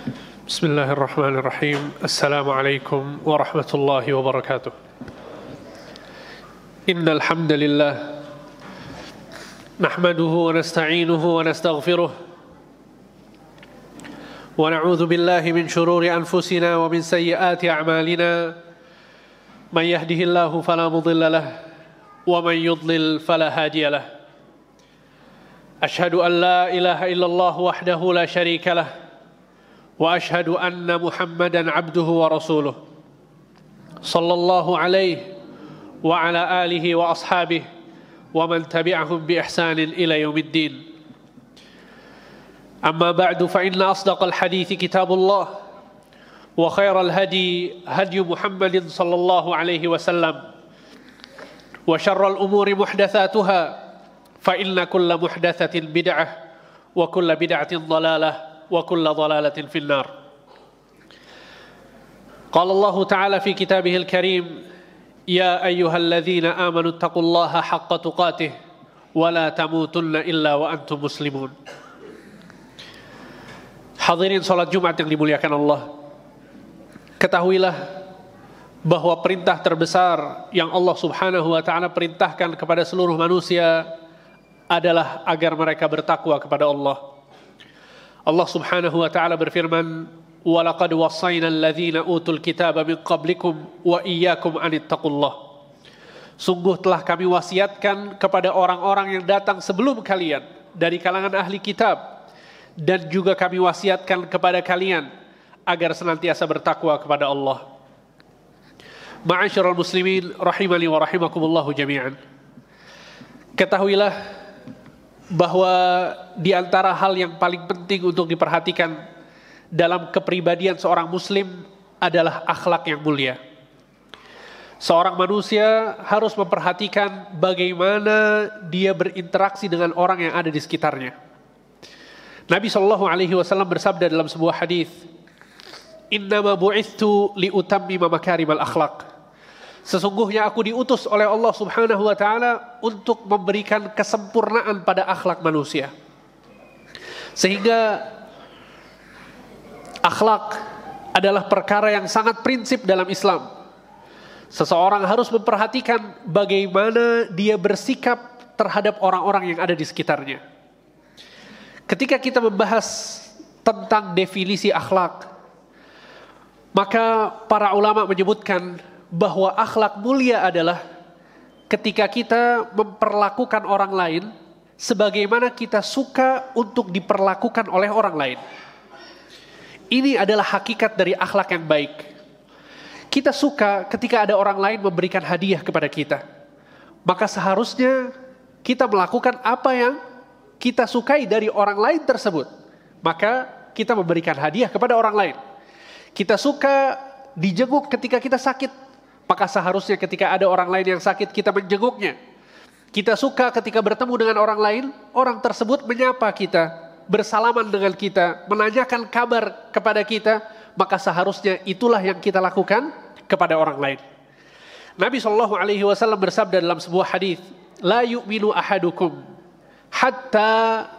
بسم الله الرحمن الرحيم. السلام عليكم ورحمة الله وبركاته. إن الحمد لله نحمده ونستعينه ونستغفره ونعوذ بالله من شرور أنفسنا ومن سيئات أعمالنا من يهده الله فلا مضل له ومن يضلل فلا هادي له. أشهد أن لا إله إلا الله وحده لا شريك له وأشهد أن محمدا عبده ورسوله صلى الله عليه وعلى آله وأصحابه ومن تبعهم بإحسان إلى يوم الدين. أما بعد فإن أصدق الحديث كتاب الله وخير الهدي هدي محمد صلى الله عليه وسلم وشر الأمور محدثاتها فإن كل محدثة بدعة وكل بدعة ضلالة وكل ضلالة في النار. قال الله تعالى في كتابه الكريم: يا أيها الذين آمنوا اتقوا الله حق تقاته ولا تموتن إلا وأنتم مسلمون. Hadirin salat Jumat yang dimuliakan Allah, ketahuilah bahwa perintah terbesar yang Allah Subhanahu wa taala perintahkan kepada seluruh manusia adalah agar mereka bertakwa kepada Allah. Allah Subhanahu wa taala berfirman, "Wa laqad wassayna alladhina utul kitaba min qablikum wa iyyakum an ittaqullah." Sungguh telah kami wasiatkan kepada orang-orang yang datang sebelum kalian dari kalangan ahli kitab, dan juga kami wasiatkan kepada kalian agar senantiasa bertakwa kepada Allah. Ma'asyiral muslimin rahimani wa rahimakumullah jami'an. Ketahuilah bahwa di antara hal yang paling penting untuk diperhatikan dalam kepribadian seorang muslim adalah akhlak yang mulia. Seorang manusia harus memperhatikan bagaimana dia berinteraksi dengan orang yang ada di sekitarnya. Nabi SAW bersabda dalam sebuah hadis, "Innama bu'ithu liutammima makarimal akhlaq." Sesungguhnya aku diutus oleh Allah Subhanahu wa taala untuk memberikan kesempurnaan pada akhlak manusia. Sehingga akhlak adalah perkara yang sangat prinsip dalam Islam. Seseorang harus memperhatikan bagaimana dia bersikap terhadap orang-orang yang ada di sekitarnya. Ketika kita membahas tentang definisi akhlak, maka para ulama menyebutkan bahwa akhlak mulia adalah ketika kita memperlakukan orang lain sebagaimana kita suka untuk diperlakukan oleh orang lain. Ini adalah hakikat dari akhlak yang baik. Kita suka ketika ada orang lain memberikan hadiah kepada kita. Maka seharusnya kita melakukan apa yang kita sukai dari orang lain tersebut. Maka kita memberikan hadiah kepada orang lain. Kita suka dijenguk ketika kita sakit. Maka seharusnya ketika ada orang lain yang sakit kita menjenguknya. Kita suka ketika bertemu dengan orang lain, orang tersebut menyapa kita, bersalaman dengan kita, menanyakan kabar kepada kita, maka seharusnya itulah yang kita lakukan kepada orang lain. Nabi SAW bersabda dalam sebuah hadis, "La yu'minu ahadukum hatta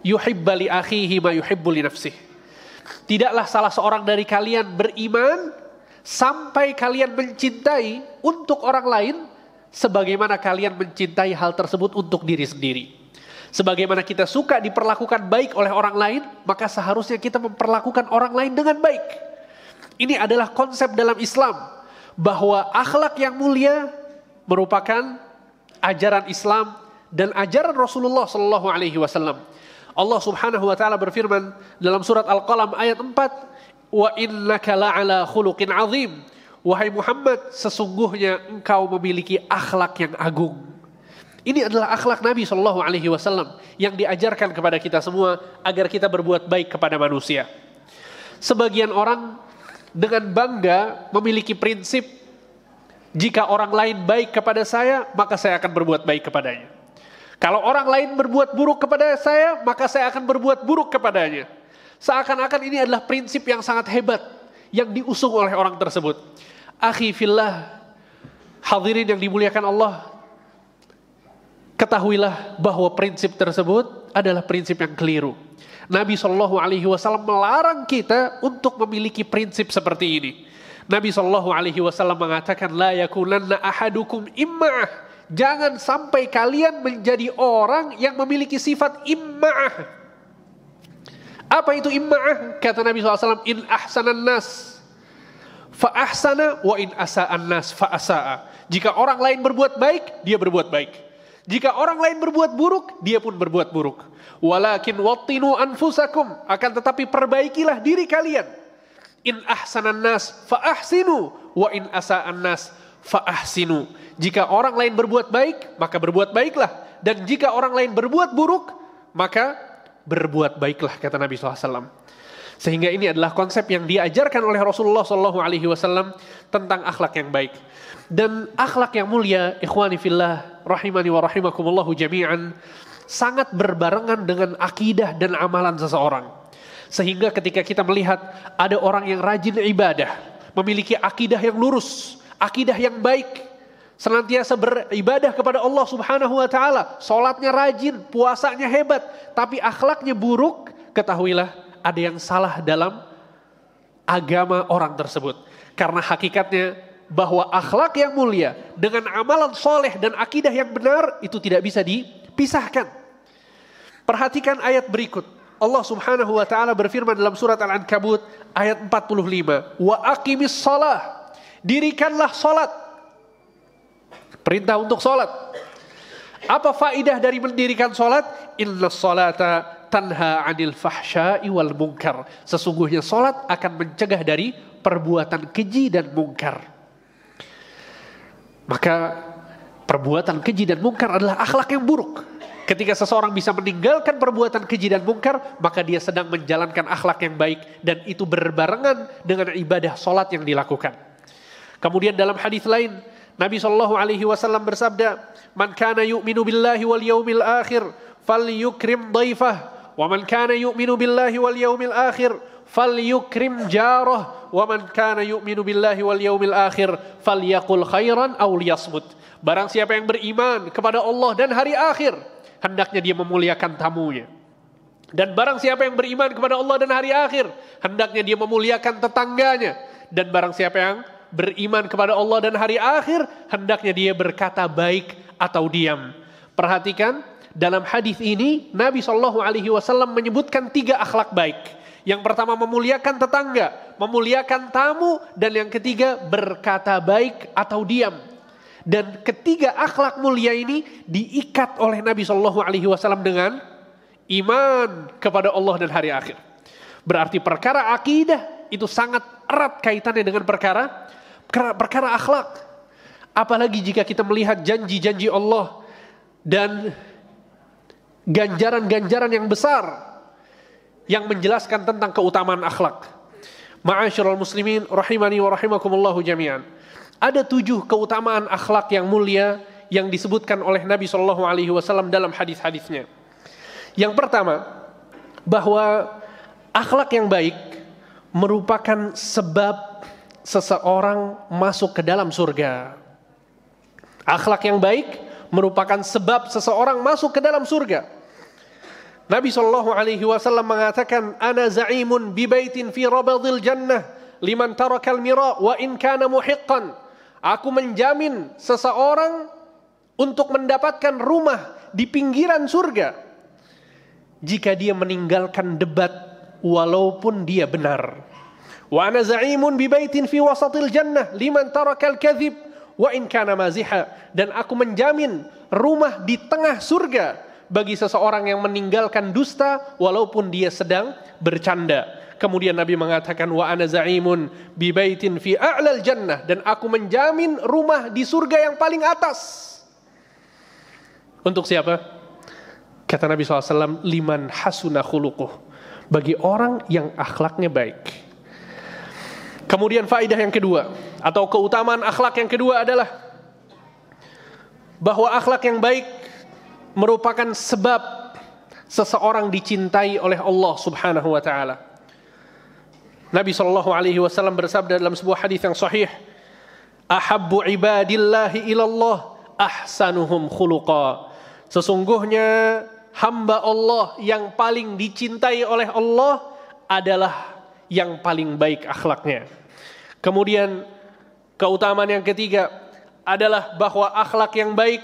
yuhibba li akhihi ma yuhibbu li nafsihi." Tidaklah salah seorang dari kalian beriman sampai kalian mencintai untuk orang lain sebagaimana kalian mencintai hal tersebut untuk diri sendiri. Sebagaimana kita suka diperlakukan baik oleh orang lain, maka seharusnya kita memperlakukan orang lain dengan baik. Ini adalah konsep dalam Islam, bahwa akhlak yang mulia merupakan ajaran Islam dan ajaran Rasulullah SAW. Allah Subhanahu wa taala berfirman dalam surat Al-Qalam ayat 4, "Wa innaka la'ala khuluqin azim." Wahai Muhammad, sesungguhnya engkau memiliki akhlak yang agung. Ini adalah akhlak Nabi SAW yang diajarkan kepada kita semua agar kita berbuat baik kepada manusia. Sebagian orang dengan bangga memiliki prinsip, jika orang lain baik kepada saya, maka saya akan berbuat baik kepadanya. Kalau orang lain berbuat buruk kepada saya, maka saya akan berbuat buruk kepadanya. Seakan-akan ini adalah prinsip yang sangat hebat yang diusung oleh orang tersebut. Akhi fillah, hadirin yang dimuliakan Allah, ketahuilah bahwa prinsip tersebut adalah prinsip yang keliru. Nabi SAW melarang kita untuk memiliki prinsip seperti ini. Nabi SAW mengatakan, la yakunanna ahadukum imma'ah. Jangan sampai kalian menjadi orang yang memiliki sifat imma'ah. Apa itu imma'ah? Kata Nabi SAW, in ahsanan nas fa ahsana wa in asa'an nas fa asa'a. Jika orang lain berbuat baik, dia berbuat baik. Jika orang lain berbuat buruk, dia pun berbuat buruk. Walakin wattinu anfusakum, akan tetapi perbaikilah diri kalian. In ahsanan nas fa ahsinu wa in asa'an nas fa ahsinu. Jika orang lain berbuat baik, maka berbuat baiklah. Dan jika orang lain berbuat buruk, maka berbuat baiklah, kata Nabi SAW. Sehingga ini adalah konsep yang diajarkan oleh Rasulullah SAW tentang akhlak yang baik. Dan akhlak yang mulia, ikhwani fillah, rahimani wa rahimakumullahu jami'an, sangat berbarengan dengan akidah dan amalan seseorang. Sehingga ketika kita melihat ada orang yang rajin ibadah, memiliki akidah yang lurus, akidah yang baik, senantiasa beribadah kepada Allah Subhanahu wa taala, salatnya rajin, puasanya hebat, tapi akhlaknya buruk, ketahuilah ada yang salah dalam agama orang tersebut. Karena hakikatnya bahwa akhlak yang mulia dengan amalan soleh dan akidah yang benar itu tidak bisa dipisahkan. Perhatikan ayat berikut. Allah Subhanahu wa taala berfirman dalam surat Al-Ankabut ayat 45, wa aqimis shalah, dirikanlah salat. Perintah untuk salat. Apa faedah dari mendirikan salat? Innas salata tanha 'anil fahsya'i wal munkar. Sesungguhnya salat akan mencegah dari perbuatan keji dan mungkar. Maka perbuatan keji dan mungkar adalah akhlak yang buruk. Ketika seseorang bisa meninggalkan perbuatan keji dan mungkar, maka dia sedang menjalankan akhlak yang baik, dan itu berbarengan dengan ibadah salat yang dilakukan. Kemudian dalam hadis lain, Nabi SAW bersabda, "Man kana yu'minu billahi wal yaumil akhir falyukrim dhaifah, wa man kana yu'minu billahi wal yaumil akhir falyukrim jarah, wa man kana yu'minu billahi wal yaumil akhir falyaqul khairan aw liyasmut." Barang siapa yang beriman kepada Allah dan hari akhir, hendaknya dia memuliakan tamunya. Dan barang siapa yang beriman kepada Allah dan hari akhir, hendaknya dia memuliakan tetangganya. Dan barang siapa yang beriman kepada Allah dan hari akhir, hendaknya dia berkata baik atau diam. Perhatikan, dalam hadis ini Nabi SAW menyebutkan 3 akhlak baik. Yang pertama memuliakan tetangga, memuliakan tamu, dan yang ketiga berkata baik atau diam. Dan ketiga akhlak mulia ini diikat oleh Nabi SAW dengan iman kepada Allah dan hari akhir. Berarti perkara akidah itu sangat erat kaitannya dengan perkara akhlak. Apalagi jika kita melihat janji-janji Allah dan ganjaran-ganjaran yang besar yang menjelaskan tentang keutamaan akhlak. Ma'asyiral muslimin rahimani wa rahimakumullahu jami'an. Ada 7 keutamaan akhlak yang mulia yang disebutkan oleh Nabi SAW dalam hadis-hadisnya. Yang pertama, bahwa akhlak yang baik merupakan sebab seseorang masuk ke dalam surga. Akhlak yang baik merupakan sebab seseorang masuk ke dalam surga. Nabi SAW mengatakan, "Ana za'imun bi baitin fi rabadil jannah liman tarakal mira wa in kana muhiqqan." Aku menjamin seseorang untuk mendapatkan rumah di pinggiran surga jika dia meninggalkan debat walaupun dia benar. Wa ana za'imun bi baitin fi wasatil jannah liman tarakal kadhib wa in kana maziha. Dan aku menjamin rumah di tengah surga bagi seseorang yang meninggalkan dusta walaupun dia sedang bercanda. Kemudian Nabi mengatakan, wa ana za'imun bi baitin fi a'lal jannah, dan aku menjamin rumah di surga yang paling atas. Untuk siapa? Kata Nabi SAW, liman hasuna khuluquh, bagi orang yang akhlaknya baik. Kemudian faedah yang kedua, atau keutamaan akhlak yang kedua adalah bahwa akhlak yang baik merupakan sebab seseorang dicintai oleh Allah Subhanahu wa taala. Nabi SAW bersabda dalam sebuah hadis yang sahih, "Ahabbu ibadillahi ilallah ahsanuhum khuluqa." Sesungguhnya hamba Allah yang paling dicintai oleh Allah adalah yang paling baik akhlaknya. Kemudian keutamaan yang ketiga adalah bahwa akhlak yang baik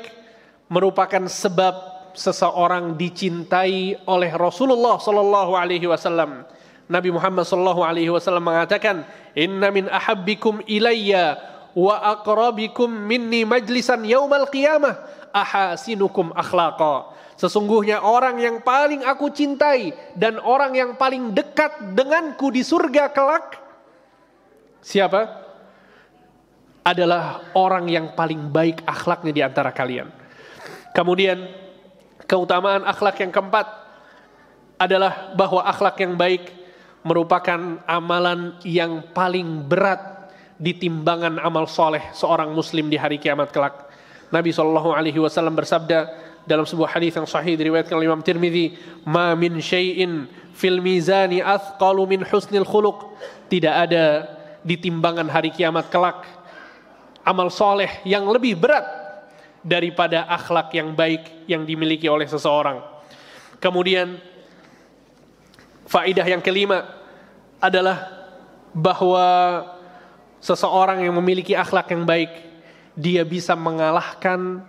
merupakan sebab seseorang dicintai oleh Rasulullah sallallahu alaihi wasallam. Nabi Muhammad sallallahu alaihi wasallam mengatakan, "Inna min ahabbikum ilayya wa aqrabikum minni majlisan yaumal qiyamah ahasinukum akhlaqa." Sesungguhnya orang yang paling aku cintai dan orang yang paling dekat denganku di surga kelak, siapa? Adalah orang yang paling baik akhlaknya di antara kalian. Kemudian keutamaan akhlak yang keempat adalah bahwa akhlak yang baik merupakan amalan yang paling berat di timbangan amal soleh seorang muslim di hari kiamat kelak. Nabi SAW bersabda dalam sebuah hadis yang sahih diriwayatkan oleh Imam Tirmidzi, "Ma min syai'in fil mizani athqalu min husnil khuluq." Tidak ada di timbangan hari kiamat kelak amal soleh yang lebih berat daripada akhlak yang baik yang dimiliki oleh seseorang. Kemudian faedah yang kelima adalah bahwa seseorang yang memiliki akhlak yang baik, dia bisa mengalahkan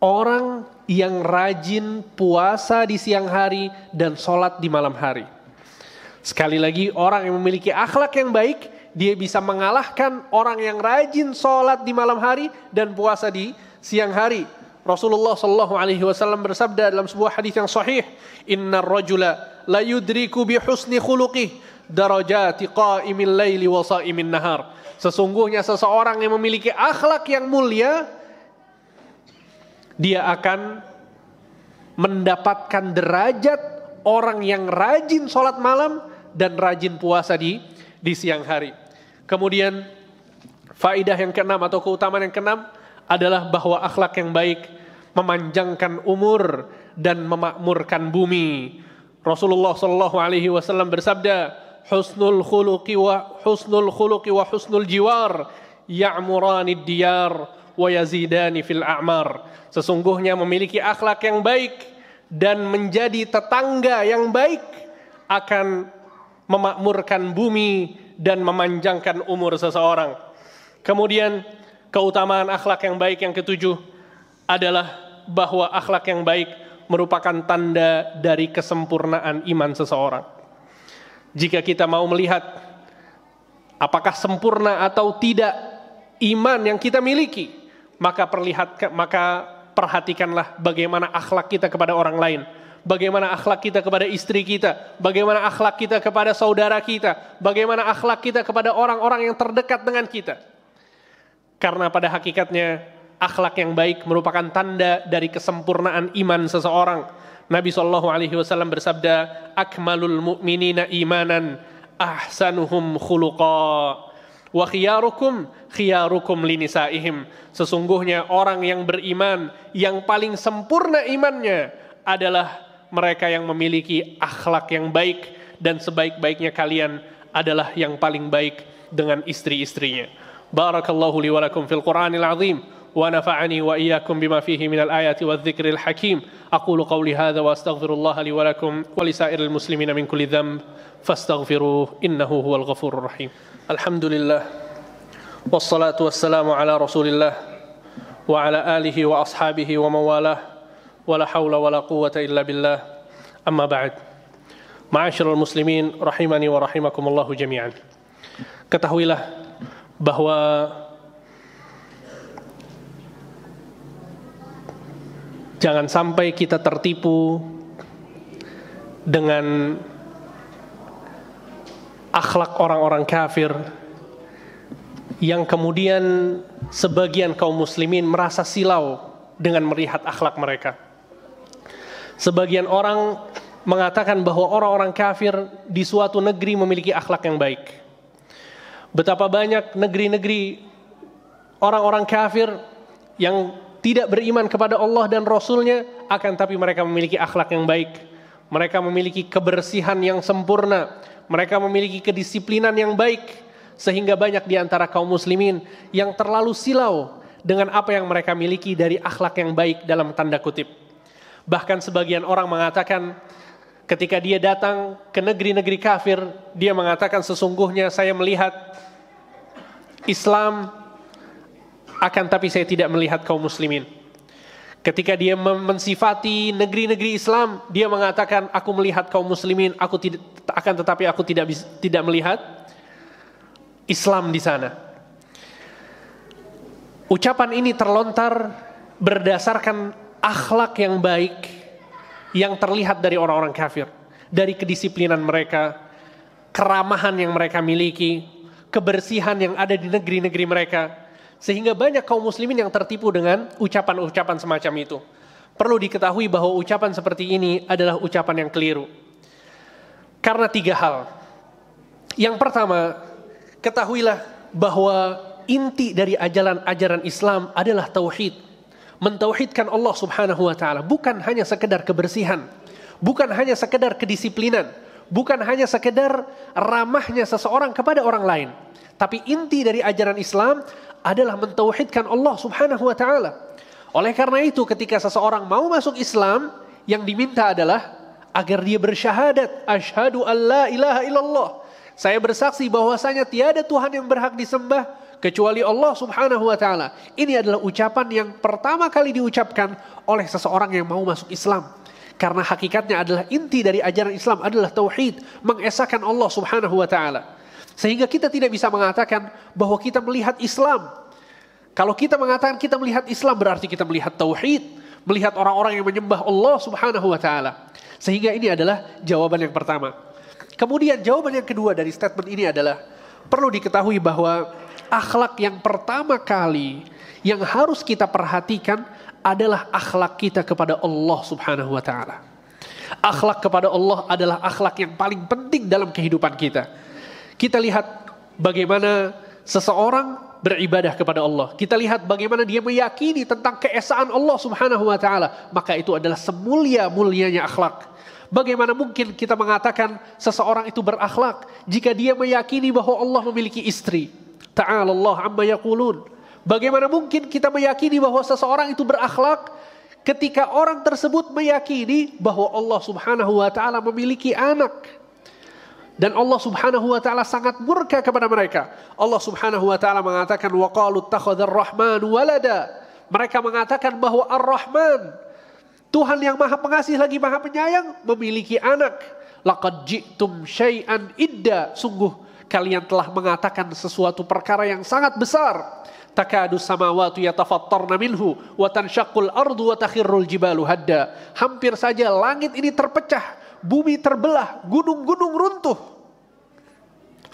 orang yang rajin puasa di siang hari dan sholat di malam hari. Sekali lagi, orang yang memiliki akhlak yang baik, dia bisa mengalahkan orang yang rajin sholat di malam hari dan puasa di siang hari. Rasulullah sallallahu alaihi wasallam bersabda dalam sebuah hadis yang sahih, "Innar rajula la yudriku bi husni khuluqih darajati qa'imil laili wa sha'imin nahar." Sesungguhnya seseorang yang memiliki akhlak yang mulia, dia akan mendapatkan derajat orang yang rajin sholat malam dan rajin puasa di siang hari. Kemudian faedah yang keenam atau keutamaan yang keenam adalah bahwa akhlak yang baik memanjangkan umur dan memakmurkan bumi. Rasulullah sallallahu alaihi wasallam bersabda, "Husnul khuluqi wa husnul jiwar ya'muranid diyar wa yazidani fil a'mar." Sesungguhnya memiliki akhlak yang baik dan menjadi tetangga yang baik akan memakmurkan bumi dan memanjangkan umur seseorang. Kemudian keutamaan akhlak yang baik yang ketujuh adalah bahwa akhlak yang baik merupakan tanda dari kesempurnaan iman seseorang. Jika kita mau melihat apakah sempurna atau tidak iman yang kita miliki, maka perhatikanlah bagaimana akhlak kita kepada orang lain, bagaimana akhlak kita kepada istri kita, bagaimana akhlak kita kepada saudara kita, bagaimana akhlak kita kepada orang-orang yang terdekat dengan kita. Karena pada hakikatnya akhlak yang baik merupakan tanda dari kesempurnaan iman seseorang. Nabi SAW bersabda, "Akmalul mu'minina imanan ahsanuhum khuluqa wa khiyarukum linisaihim." Sesungguhnya orang yang beriman yang paling sempurna imannya adalah mereka yang memiliki akhlak yang baik, dan sebaik-baiknya kalian adalah yang paling baik dengan istri-istrinya. Barakallahu li wa lakum fil Qur'anil azim wa nafa'ani wa iyyakum bima fihi minal ayati wadh-dhikril hakim. Aqulu qawli hadza wa astaghfirullaha li wa lakum wa lisairil muslimina min kulli dhanb fastaghfiruhu innahu huwal ghafurur rahim. Alhamdulillah wassalatu wassalamu ala Rasulillah wa ala alihi wa ashabihi wa mawalah wa la hawla wa la quwwata illa billah. Amma ba'd. Ma'asyiral muslimin rahimani wa rahimakumullahu jami'an. Ketahuilah bahwa jangan sampai kita tertipu dengan akhlak orang-orang kafir yang kemudian sebagian kaum muslimin merasa silau dengan melihat akhlak mereka. Sebagian orang mengatakan bahwa orang-orang kafir di suatu negeri memiliki akhlak yang baik. Betapa banyak negeri-negeri orang-orang kafir yang tidak beriman kepada Allah dan Rasulnya, akan tapi mereka memiliki akhlak yang baik. Mereka memiliki kebersihan yang sempurna. Mereka memiliki kedisiplinan yang baik. Sehingga banyak di antara kaum muslimin yang terlalu silau dengan apa yang mereka miliki dari akhlak yang baik dalam tanda kutip. Bahkan sebagian orang mengatakan ketika dia datang ke negeri-negeri kafir, dia mengatakan sesungguhnya saya melihat Islam, akan tapi saya tidak melihat kaum muslimin. Ketika dia mensifati negeri-negeri Islam, dia mengatakan aku melihat kaum muslimin, aku tidak, akan tetapi aku tidak melihat Islam di sana. Ucapan ini terlontar berdasarkan akhlak yang baik yang terlihat dari orang-orang kafir, dari kedisiplinan mereka, keramahan yang mereka miliki, kebersihan yang ada di negeri-negeri mereka. Sehingga banyak kaum muslimin yang tertipu dengan ucapan-ucapan semacam itu. Perlu diketahui bahwa ucapan seperti ini adalah ucapan yang keliru. Karena 3 hal. Yang pertama, ketahuilah bahwa inti dari ajaran Islam adalah tauhid. Mentauhidkan Allah Subhanahu wa taala, bukan hanya sekedar kebersihan, bukan hanya sekedar kedisiplinan, bukan hanya sekedar ramahnya seseorang kepada orang lain. Tapi inti dari ajaran Islam adalah mentauhidkan Allah Subhanahu wa taala. Oleh karena itu ketika seseorang mau masuk Islam, yang diminta adalah agar dia bersyahadat, asyhadu an la ilaha illallah. Saya bersaksi bahwasanya tiada Tuhan yang berhak disembah kecuali Allah Subhanahu wa taala. Ini adalah ucapan yang pertama kali diucapkan oleh seseorang yang mau masuk Islam. Karena hakikatnya adalah inti dari ajaran Islam adalah tauhid, mengesahkan Allah Subhanahu wa taala. Sehingga kita tidak bisa mengatakan bahwa kita melihat Islam. Kalau kita mengatakan kita melihat Islam, berarti kita melihat tauhid, melihat orang-orang yang menyembah Allah Subhanahu wa taala. Sehingga ini adalah jawaban yang pertama. Kemudian jawaban yang kedua dari statement ini adalah perlu diketahui bahwa akhlak yang pertama kali yang harus kita perhatikan adalah akhlak kita kepada Allah Subhanahu wa taala. Akhlak kepada Allah adalah akhlak yang paling penting dalam kehidupan kita. Kita lihat bagaimana seseorang beribadah kepada Allah. Kita lihat bagaimana dia meyakini tentang keesaan Allah Subhanahu wa taala, maka itu adalah semulia-mulianya akhlak. Bagaimana mungkin kita mengatakan seseorang itu berakhlak jika dia meyakini bahwa Allah memiliki istri? Ta'ala Allah amma yaqulun. Bagaimana mungkin kita meyakini bahwa seseorang itu berakhlak ketika orang tersebut meyakini bahwa Allah Subhanahu wa taala memiliki anak? Dan Allah Subhanahu wa taala sangat murka kepada mereka. Allah Subhanahu wa taala mengatakan wa qalu ittakhadhar rahmanu walada. Mereka mengatakan bahwa Ar-Rahman, Tuhan yang Maha Pengasih lagi Maha Penyayang, memiliki anak. Laqad ji'tum syai'an idda. Sungguh kalian telah mengatakan sesuatu perkara yang sangat besar. Takadu samawati yatafattarna minhu wa tanshaqqul ardu wa takhirrul jibalu hadda. Hampir saja langit ini terpecah, bumi terbelah, gunung-gunung runtuh.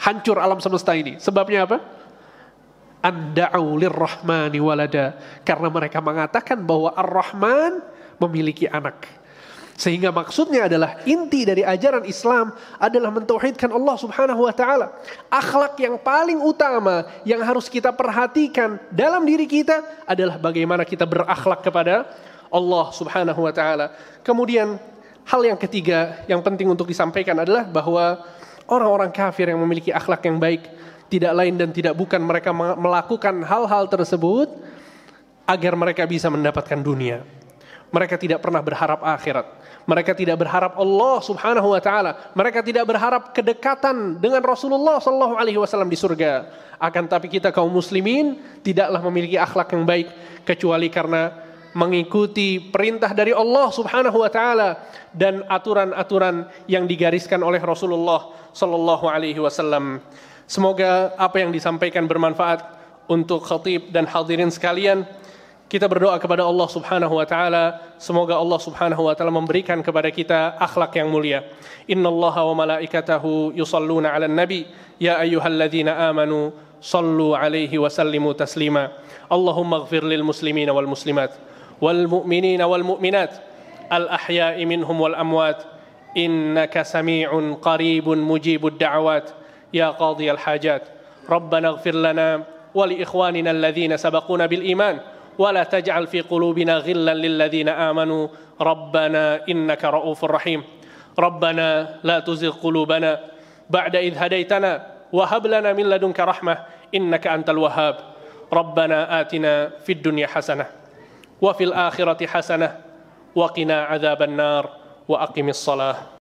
Hancur alam semesta ini. Sebabnya apa? Anda'u lirrahmani walada. Karena mereka mengatakan bahwa Ar-Rahman memiliki anak. Sehingga maksudnya adalah inti dari ajaran Islam adalah mentauhidkan Allah Subhanahu wa taala. Akhlak yang paling utama yang harus kita perhatikan dalam diri kita adalah bagaimana kita berakhlak kepada Allah Subhanahu wa taala. Kemudian hal yang ketiga yang penting untuk disampaikan adalah bahwa orang-orang kafir yang memiliki akhlak yang baik tidak lain dan tidak bukan mereka melakukan hal-hal tersebut agar mereka bisa mendapatkan dunia. Mereka tidak pernah berharap akhirat. Mereka tidak berharap Allah Subhanahu wa taala. Mereka tidak berharap kedekatan dengan Rasulullah sallallahu alaihi wasallam di surga. Akan tapi kita kaum muslimin tidaklah memiliki akhlak yang baik kecuali karena mengikuti perintah dari Allah Subhanahu wa taala dan aturan-aturan yang digariskan oleh Rasulullah sallallahu alaihi wasallam. Semoga apa yang disampaikan bermanfaat untuk khatib dan hadirin sekalian. Kita berdoa kepada Allah Subhanahu wa taala, semoga Allah Subhanahu wa taala memberikan kepada kita akhlak yang mulia. Innallaha wa malaikatahu yusalluna 'alan nabi, ya ayyuhalladzina amanu sallu 'alaihi wa sallimu taslima. Allahumma ighfir lil muslimina wal muslimat wal mu'minina wal mu'minat al ahya'i minhum wal amwat innaka sami'un qaribun mujibud da'awat ya qadhiyal hajat. Rabbana ighfir lana wa li ikhwanina alladhina sabaquna bil iman ولا تجعل في قلوبنا غلا للذين آمنوا ربنا إنك رؤوف رحيم ربنا لا تزغ قلوبنا بعد إذ هديتنا وهب لنا من لدنك رحمة إنك أنت الوهاب ربنا آتنا في الدنيا حسنة وفي الآخرة حسنة wa qina adzabannar wa aqimis shalah.